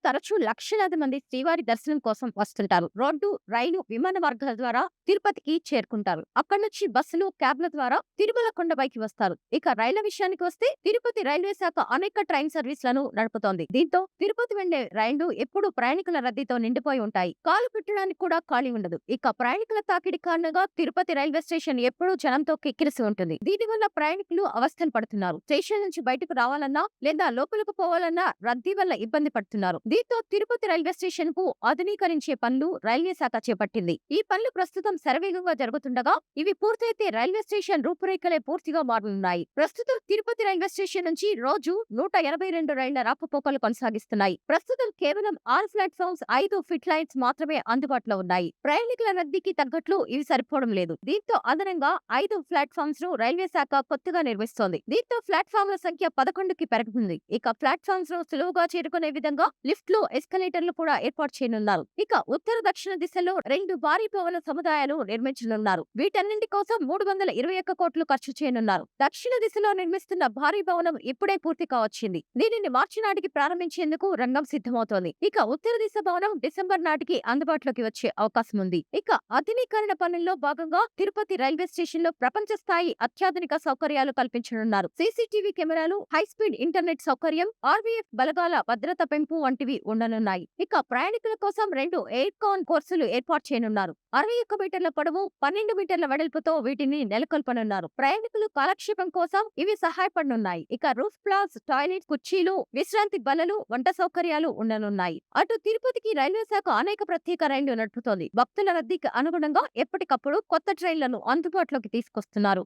తరచూ లక్షలాది మంది శ్రీవారి దర్శనం కోసం వస్తుంటారు. రోడ్డు, రైలు, విమాన మార్గాల ద్వారా తిరుపతికి చేరుకుంటారు. అక్కడి నుంచి బస్సులు, క్యాబ్ల ద్వారా తిరుమల కొండపైకి వస్తారు. ఇక రైళ్ల విషయానికి వస్తే తిరుపతి రైల్వే శాఖ అనేక ట్రైన్ సర్వీసులను నడుపుతోంది. దీంతో తిరుపతి వెళ్లే రైళ్లు ఎప్పుడూ ప్రయాణికుల రద్దీతో నిండిపోయి ఉంటాయి. కాలు పెట్టడానికి కూడా ఖాళీ ఉండదు. ఇక ప్రయాణికుల తాకిడి కారణంగా తిరుపతి రైల్వే స్టేషన్ ఎప్పుడూ జనంతో కిక్కిరిసి ఉంటుంది. దీనివల్ల ప్రయాణికులు అవస్థలు పడుతున్నారు. స్టేషన్ నుంచి బయటకు రావాలన్నా లేదా లోపలకు పోవాలన్నా రద్దీ వల్ల ఇబ్బంది పడుతున్నారు. దీంతో తిరుపతి రైల్వే స్టేషన్ కు ఆధునీకరించే పనులు రైల్వే శాఖ చేపట్టింది. ఈ పనులు ప్రస్తుతం శరవేగంగా జరుగుతుండగా ఇవి పూర్తయితే రైల్వే స్టేషన్ రూపురేఖలే పూర్తిగా మారనున్నాయి. ప్రస్తుతం తిరుపతి రైల్వే స్టేషన్ నుంచి రోజు 182 రైళ్ల రాకపోకలు కొనసాగిస్తున్నాయి. ప్రస్తుతం కేవలం 6 ప్లాట్ఫామ్స్, 5 ఫిట్ లైన్స్ మాత్రమే అందుబాటులో ఉన్నాయి. ప్రయాణికుల రద్దీకి తగ్గట్లు ఇవి సరిపోవడం లేదు. దీంతో అదనంగా 5 ప్లాట్ఫామ్స్ ను రైల్వే శాఖ కొత్తగా నిర్మిస్తోంది. దీంతో ప్లాట్ఫామ్ల సంఖ్య 11కి పెరుగుతుంది. ఇక ప్లాట్ఫామ్స్ ను సులువుగా చేరుకునే విధంగా లిఫ్ట్లు, ఎస్కలేటర్లు కూడా ఏర్పాటు చేయనున్నారు. ఇక ఉత్తర దక్షిణ దిశలో 2 భారీ భవన సముదాయాలు నిర్మించనున్నారు. వీటన్నింటి కోసం 321 కోట్లు ఖర్చు చేయనున్నారు. దక్షిణ దిశలో నిర్మిస్తున్న భారీ భవనం ఇప్పుడే పూర్తి కావచ్చింది. దీనిని మార్చి నాటికి ప్రారంభించేందుకు రంగం సిద్ధమవుతోంది. ఇక ఉత్తర దిశ భవనం డిసెంబర్ నాటికి అందుబాటులోకి వచ్చే అవకాశం ఉంది. ఇక ఆధునీకరణ పనుల్లో భాగంగా తిరుపతి రైల్వే స్టేషన్ లో ప్రపంచ స్థాయి అత్యాధునిక సౌకర్యాలు కల్పించనున్నారు. సీసీటీవీ కెమెరాలు, హై స్పీడ్ ఇంటర్నెట్ సౌకర్యం, ఆర్వీఎఫ్ బలగాల భద్రత పెంపు వంటివి ఉండనున్నాయి. ఇక ప్రయాణికుల కోసం 2 ఎయిర్ కాన్ కోర్సులు ఏర్పాటు చేయనున్నారు. 61 మీటర్ల పొడవు, 12 మీటర్ల వెడల్పుతో వీటిని నెలకొల్పనున్నారు. ప్రయాణికులు కాలక్షేపం కోసం ఇవి సహాయపడనున్నాయి. ఇక రూఫ్ ప్లాస్, టాయిలెట్, కుర్చీలు, విశ్రాంతి బల్లలు, వంట సౌకర్యాలు ఉండనున్నాయి. అటు తిరుపతికి రైల్వే శాఖ అనేక ప్రత్యేక రైళ్లు నడుపుతోంది. భక్తుల రద్దీకి అనుగుణంగా ఎప్పటికప్పుడు కొత్త ట్రైన్లను అందుబాటులోకి తీసుకొస్తున్నారు.